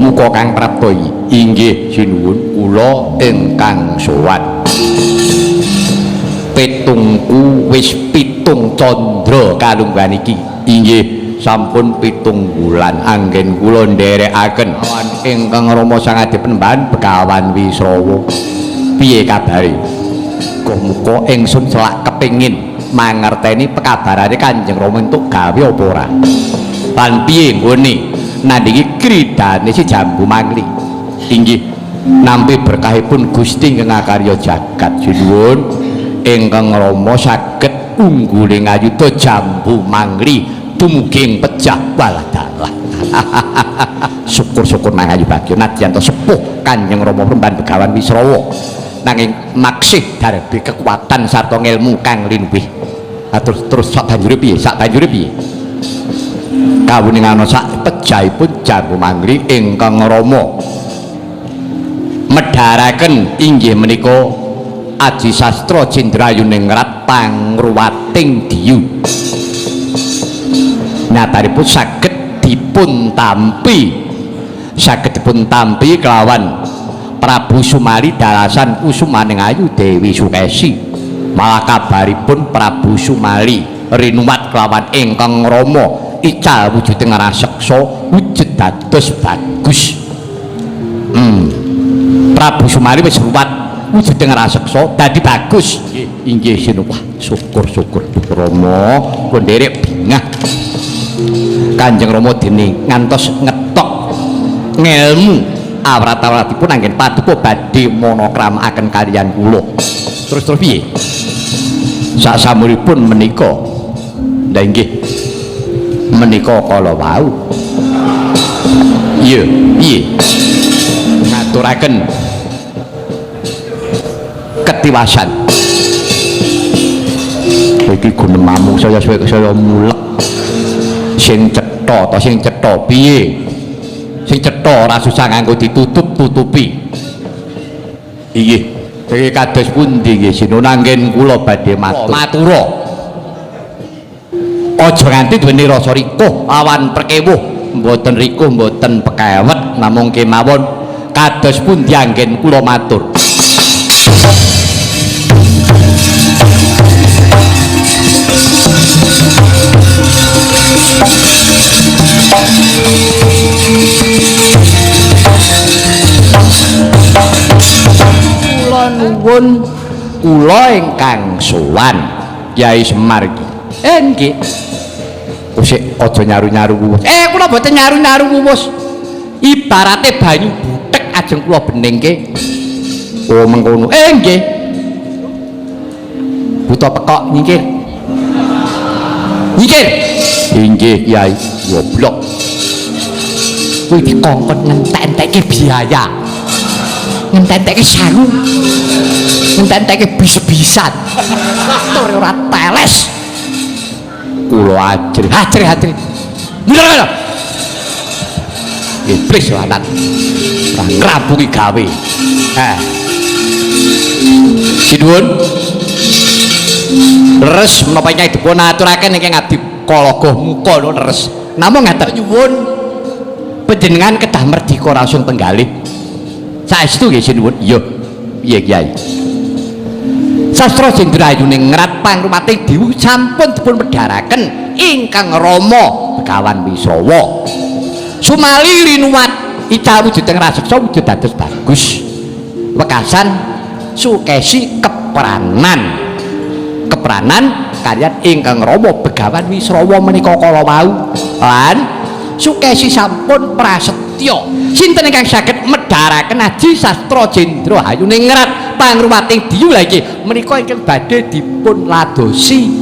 muga Kang Prabu inggih sinuwun kula ingkang sowan petungku wis 7 candra kalunggan iki inggih sampun 7 wulan anggen kula nderekaken ingkang Rama Sang Adipenembahan Begawan Wisrawa piye kabare muga ingsun selak kepingin mangerteni pekabarane Kanjeng Rama entuk gawe apa ora lan piye nggone nandingi kridane si Jambu Mangli inggih nampi berkahipun Gusti ingkang karya jagat sinuwun ingkang Rama saged ungguling ayuda Jambu Mangli dumuging pejah baladalah syukur-syukur nang ayu bagya nadyan to sepuh Kanjeng Rama Pemban Begawan Wisrawa nanging maksih darbe kekuatan sarta ngelmu kang linuwih terus sak banjure piye kawuningan sak pejahipun Jambu Mangli ingkang Rama medharaken inggih menika Aji Sastra Jendrayuningrat pangruwating diyu nyatanipun saged dipun tampi kelawan Prabu Sumali dalasan kusumaning ayu Dewi Sukesi malah kabaripun Prabu Sumali rinuwat kelawan ingkang Rama ical wujuding raseksa wujud dados bagus Prabu Sumali wis ruwat wujuding raseksa dadi bagus inggih sinuwun syukur-syukur Rama pun nderek bingah Kanjeng Rama dene ngantos ngetok ngelmu awrat-awratipun anggen paduka badhe monokramakaken kaliyan kula terus piye sasampunipun menika lha inggih menika kala wau iya piye ngaturaken ketiwasan iki gunemamu saya mulek sing cetha to sing cetha piye sing cetha ora susah nganggo ditutup-tutupi inggih iki kados pundi nggih sinuwun anggen kula badhe matura aja nganti duweni rasa rikuh awan perkewuh mboten rikuh mboten pekewet namung kemawon kados pundi anggen kula matur kula nuwun kula ingkang sowan Kyai Semar nggih sik aja nyaru-nyaru wuwus kula boten nyaru-nyaru wuwus ibarate banyu butek ajeng kula beningke oh mengkono nggih buta pekok nyingkir inggih Kyai goblok kuwi dikongkon ngentek-entekke biaya ngentek-entekke sangu ngentek-entekke bis-bisan tur ora teles kula ajri lha iblis lanat ora ngrampungi gawe sinuwun leres menapa Nyai dipun aturaken ingkang abdi kalaga muka leres namung ngaten nyuwun panjenengan kedah merdika rasul penggalih saestu nggih sinuwun iya piye Kyai Sastra Jendrayuningrat pangrumating diwu sampun dipun medharaken ingkang Rama Begawan Wisrawa Sumali rinuwat ical wujuding raseksa wujud dados bagus wekasan Sukesi keperanan kaliyan ingkang Rama Begawan Wisrawa menika kala wau lan Sukesi sampun prasetya sinten ingkang saged medharaken Aji Sastra Jendrayuningrat pangrumating diyu lha iki menika ingkang badhe dipun ladosi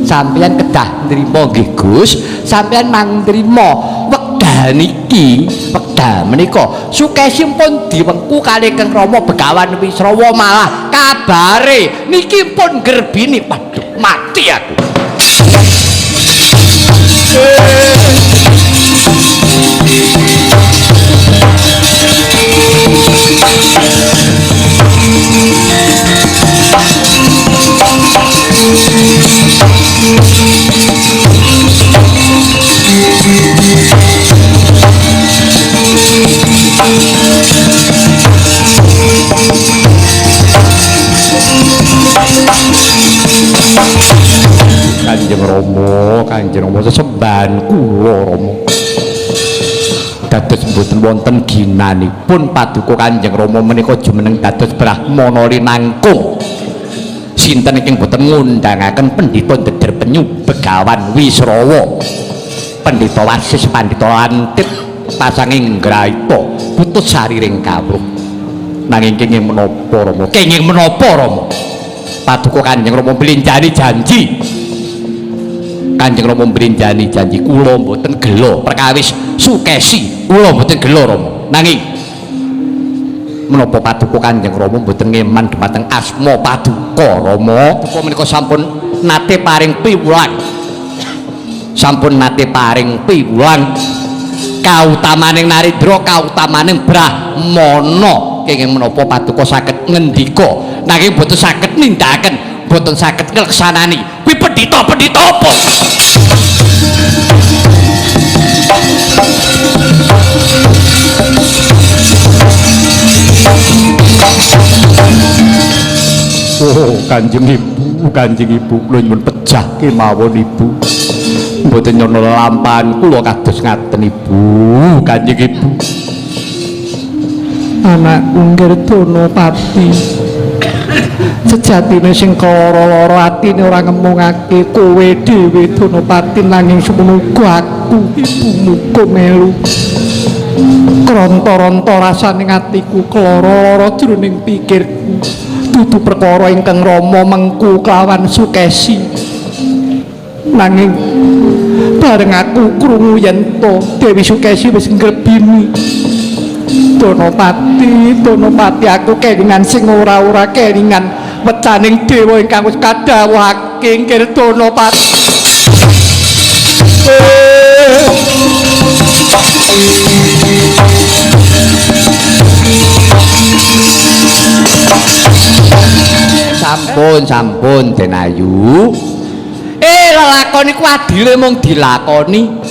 sampeyan kedah nrimo nggih Gus sampeyan mang nrimo wekdal niki wekdal menika Sukesi pun diwengku kalih Kang Rama Begawan Wisrawa malah kabare niki pun gerbini waduh mati aku Kanjeng Rama sesembahan kula Rama dados mboten wonten ginanipun paduka Kanjeng Rama menika jumeneng dados brahmana linangkung sinten ingkang boten ngundangaken pendhita Deder Penyu Begawan Wisrawa Pendhita Wasis Pandhita Lantip pasanging Grahita putus sariring kawruh nanging kenging menapa Rama kenging menapa Rama paduka Kanjeng Rama blinjani janji Kanjeng Rama blinjani janji kula mboten gelo perkawis Sukesi kula mboten gelo Rama nanging menapa paduka Kanjeng Rama mboten ngeman dhumateng asma paduka Rama paduka menika sampun nate paring piwulang kautamaning Narendra kautamaning Brahmana kenging menapa paduka saged ngendika nanging boten saged nindakaken boten saged ngleksanani kuwi pendhita-pendhita apa Oh Kanjeng Ibu kula nyuwun pejah kemawon Ibu mboten nyono lampahan kula kados ngaten Ibu Kanjeng Ibu anakku Ngerdanapati sejatine sing lara-lara atine ora ngemungake kowe dhewe Danapati nanging semoga aku ibumu melu kranta-ranta rasaning atiku klara-lara jroning pikirku dudu perkara ingkang Rama mengku kelawan Sukesi nanging bareng aku krungu yen to Dewi Sukesi wis ngrebini Danapati aku kelingan sing ora kelingan wecaning dewa ingkang wis kadhawuhake Danapati sampun Den Ayu lelakon iku adile mung dilakoni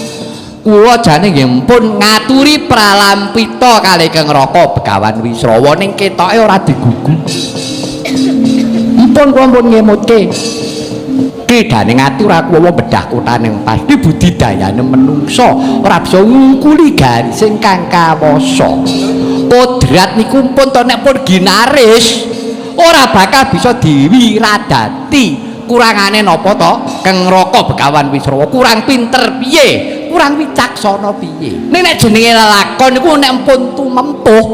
kula jane nggih pun ngaturi pralampita kalih Kang Raka Begawan Wisrawa ning ketoke ora digugu mpun kula pun ngemutke kidane ngati ora kuwa bedah kotaning pasti budidayane menungsa ora bisa ngungkuli garis ingkang kawasa kodrat niku pun to nek pun ginaris ora bakal bisa diwiradati kurangane napa to Kang Raka Begawan Wisrawa kurang pinter piye kurang wicaksana piye nek jenenge lelakon niku nek pun tumempuh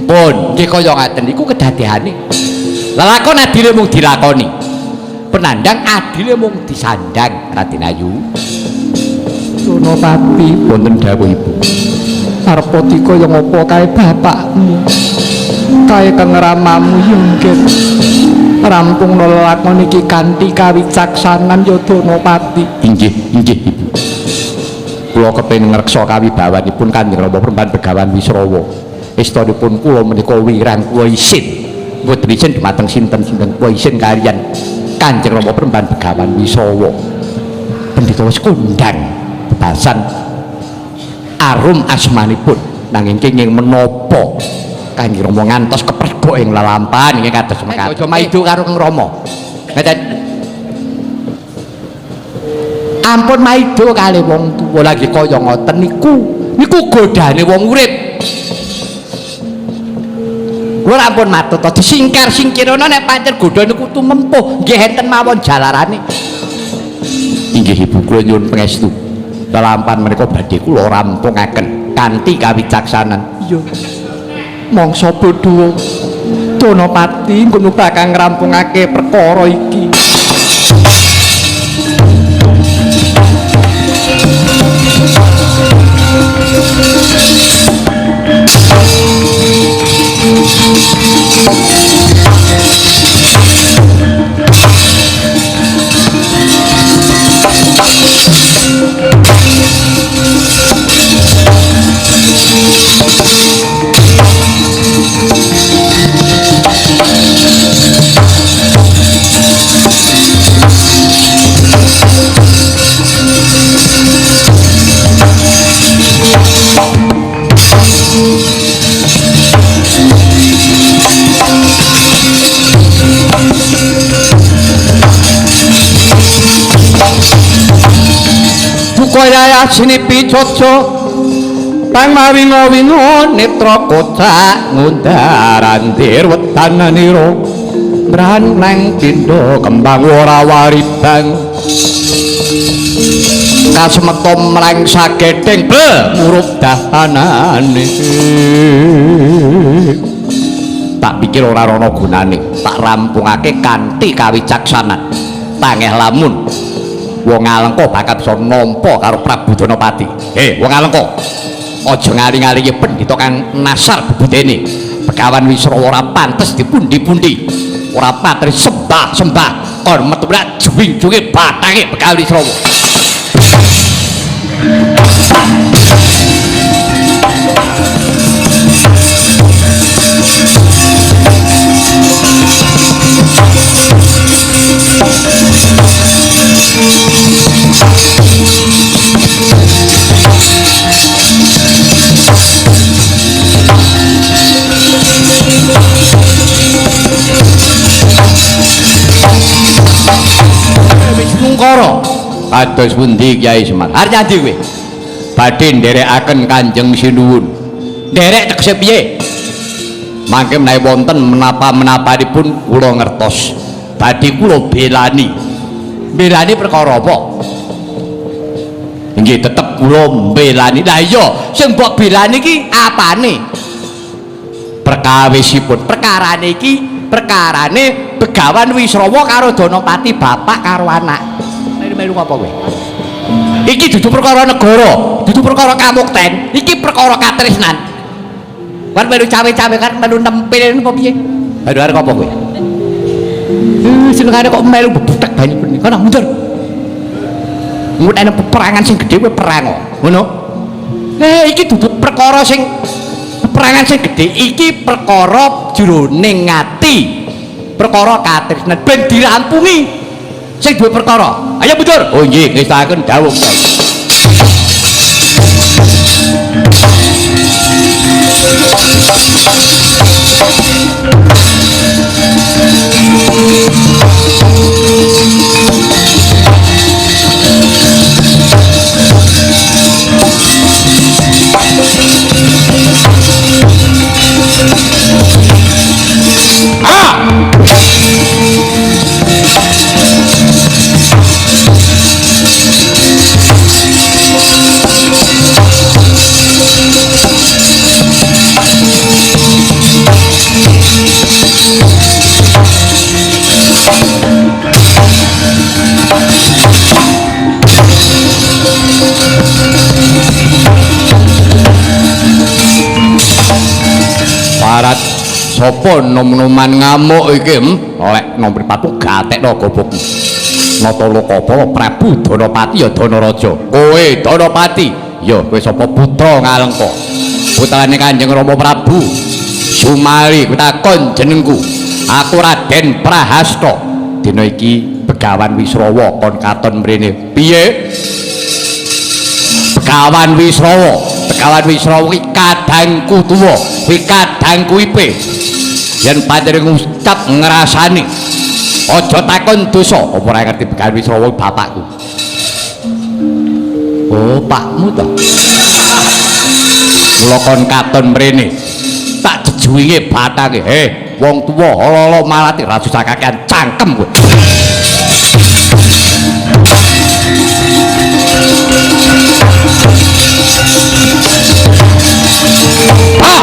pun nggih kaya ngaten niku kedadehane lelakon adile mung dilakoni penandang adile mung disandang Raden Ayu Danapati wonten dawuh Ibu arep dikaya ngapa kae bapakmu kae Kang Ramamu yungkit rampung lelakon iki kanthi kawicaksanan ya Danapati inggih Ibu kula kepengin ngreksa kawibawanipun Kanjeng Rama Perempuan Begawan Wisrawa istanipun kula menika wirang kula isin mboten isin dhumateng sinten-sinten kula isin kaliyan Kanjeng Rama Perempuan Begawan Wisrawa pendhita wis kondhang bebasan arum asmanipun nanging kenging menapa Kanjeng Rama ngantos keprego ing lelampahan nggih kados mekaten aja maido karo Kang Rama ngeten ampun maido kalih wong tuwa lagi kaya ngoten niku godane wong urip kula ampun matur to disingkar-singkirana nek pancen godha niku tumempuh nggih enten mawon jalarane inggih Ibu kula nyuwun pangestu lelampahan menika badhe kula rampungaken kanthi kawicaksanan iya mangsa bodho Danapati ngono bakal ngrampungake perkara iki kaya sinipi coco pangmawingo-wingo netra kocak ngundaran dirwetananiro bran nang pindha kembang ora waridang kasmeta mrang sagething murup dahanane tak pikir ora ana gunane tak rampungake kanthi kawicaksanan tangeh lamun wong Alengka bakal bisa nampa karo Prabu Danapati. Wong Alengka aja ngali-ngali pendhita kang nasar bebudene Begawan Wisrawa ora pantes dipundi-pundi ora patris sembah-sembah kon metu rak juwing-juwing batange Begawan Wisrawa. Mungkara kados pundi Kyai Semar? Arep nyandi kowe? Badhe nderekaken Kanjeng Sinuwun. Nderek tegese piye? Mangke menawi wonten menapa-menapanipun kula ngertos. Badhe kula belani. Belani perkara apa? Nggih tetep kula belani. Lah iya, sing mbok belani iki apane? Perkawisipun. Perkarane iki perkarane Begawan Wisrawa karo Danapati bapak karo anak. Melu apa kowe? Iki dudu perkara negara, dudu perkara kamukten, iki perkara katresnan. Kan melu cawe-cawe kan melu nempel apa piye? Aduh arep apa kowe? Senengane kok melu bebutek banyu bening. Kana mundur. Ngutene peperangan sing gedhe kowe perang kok. Ngono. Iki dudu perkara sing peperangan sing gedhe, iki perkara jroning ati. Perkara katresnan ben dirampungi. Sing duwe perkara. Ayo mundur. Oh nggih, ngestaken dawuh. Parat sapa nom-noman ngamuk iki? Oleh nom mripatku gatekno gobok. Nata Lokapa Prabu Danapati ya Danaraja. Kowe Danapati, ya kowe sapa putra Ngalengka? Putrane Kanjeng Rama Prabu. Sumari kutakon jenengku. Aku Raden Prahasta. Dina iki Begawan Wisrawa kon katon mrene. Piye? Begawan Wisrawa. Begawan Wisrawa iki kadangku tuwa, iki kadangku ipe. Yen panjenengan ngucap ngrasani, aja takon dosa. Apa ora ngerti Begawan Wisrawa bapakku? Oh, pakmu to. Kula kon katon mrene. Tak jejuwinge batange. Wong tuwa ala-ala malati ra susah kakean cangkem kowe. Wah!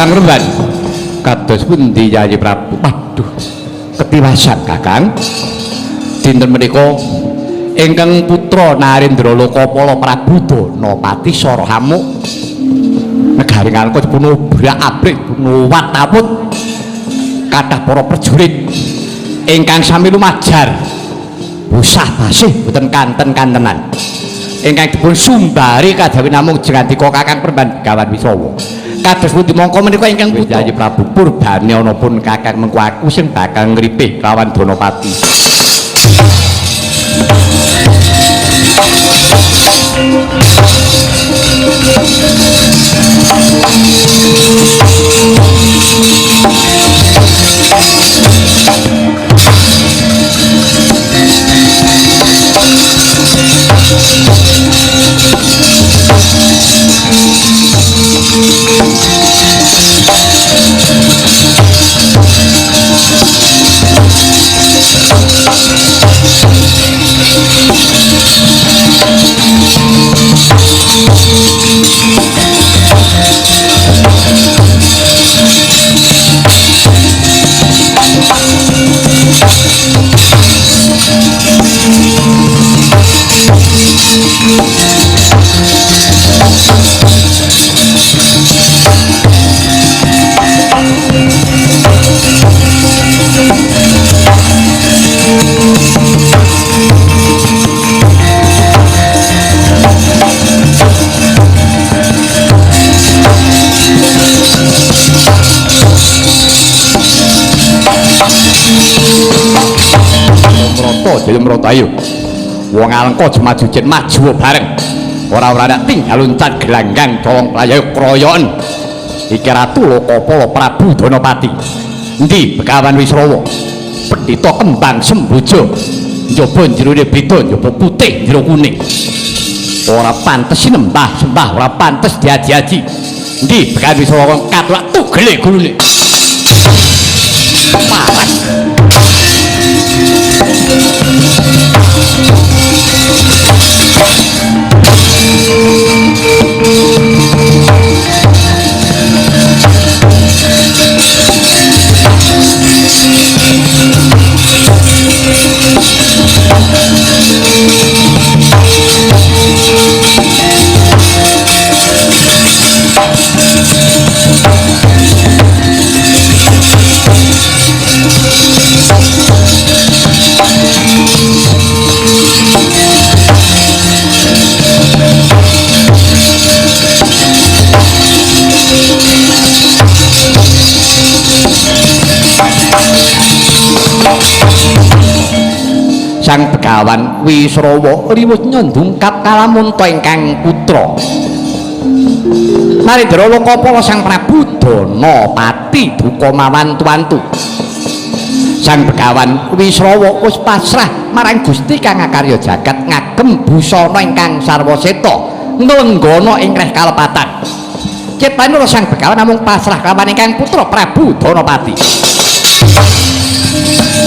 Kakang Remban kados pundi Yayi Prabu? Waduh, ketiwasan Kakang. Dinten menika ingkang putra Narendra Lokapala Prabu Danapati Sara Hamuk negari ngalika dipun obrak-abrik dipun wat-awut kathah para prajurit ingkang sami lumajar usah basih boten kanten-kantenan ingkang dipun sumbari kadhawi namung Jengandika Kakang Remban Begawan Wisrawa. Kados pundi mongko menika ingkang putra Yayi Prabu purbane ana pun Kakang mengko aku sing bakal ngripih lawan Danapati. Jayamrata ayo wong alengka maju jen maju bareng ora ndak tinggal luncat gelanggang colong playayu kroyoken iki Ratu Lokapala Prabu Danapati endi Begawan Wisrawa Pendhita Kembang Semboja njaba jerone beda njaba putih jero kuning ora pantes sinembah sembah ora pantes diaji-aji endi Begawan Wisrawa kathok tugele gulune parah. Sang Begawan Wisrawa riwuh nyandungkap kalamunta ingkang putra Narendra Lokapala Sang Prabu Danapati duka mawantu-wantu. Sang Begawan Wisrawa wis pasrah marang Gusti kang ngakarya jagat ngagem busana ingkang sarwa seta nglenggana ing reh kalepatan. Ciptanira Sang Begawan namung pasrah kalawan ingkang putra Prabu Danapati.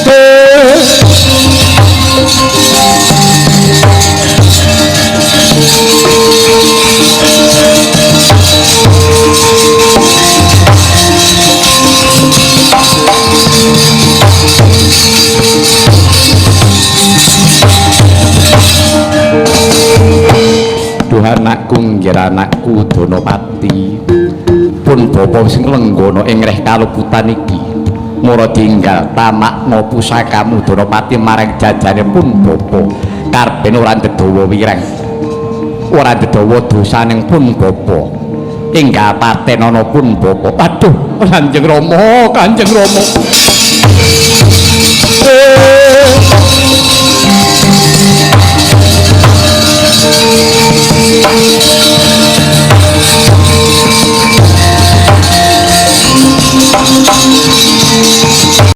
Duh anakku nggir anakku Danapati pun bapa sing lenggana ing reh kaluputan iki mura tinggal tamakna pusakamu Danapati marang jajane pun bapa karben ora ndedawa wireng ora ndedawa dosaning pun bapa enggal paten ana pun bapa. Aduh Kanjeng Rama, Kanjeng Rama.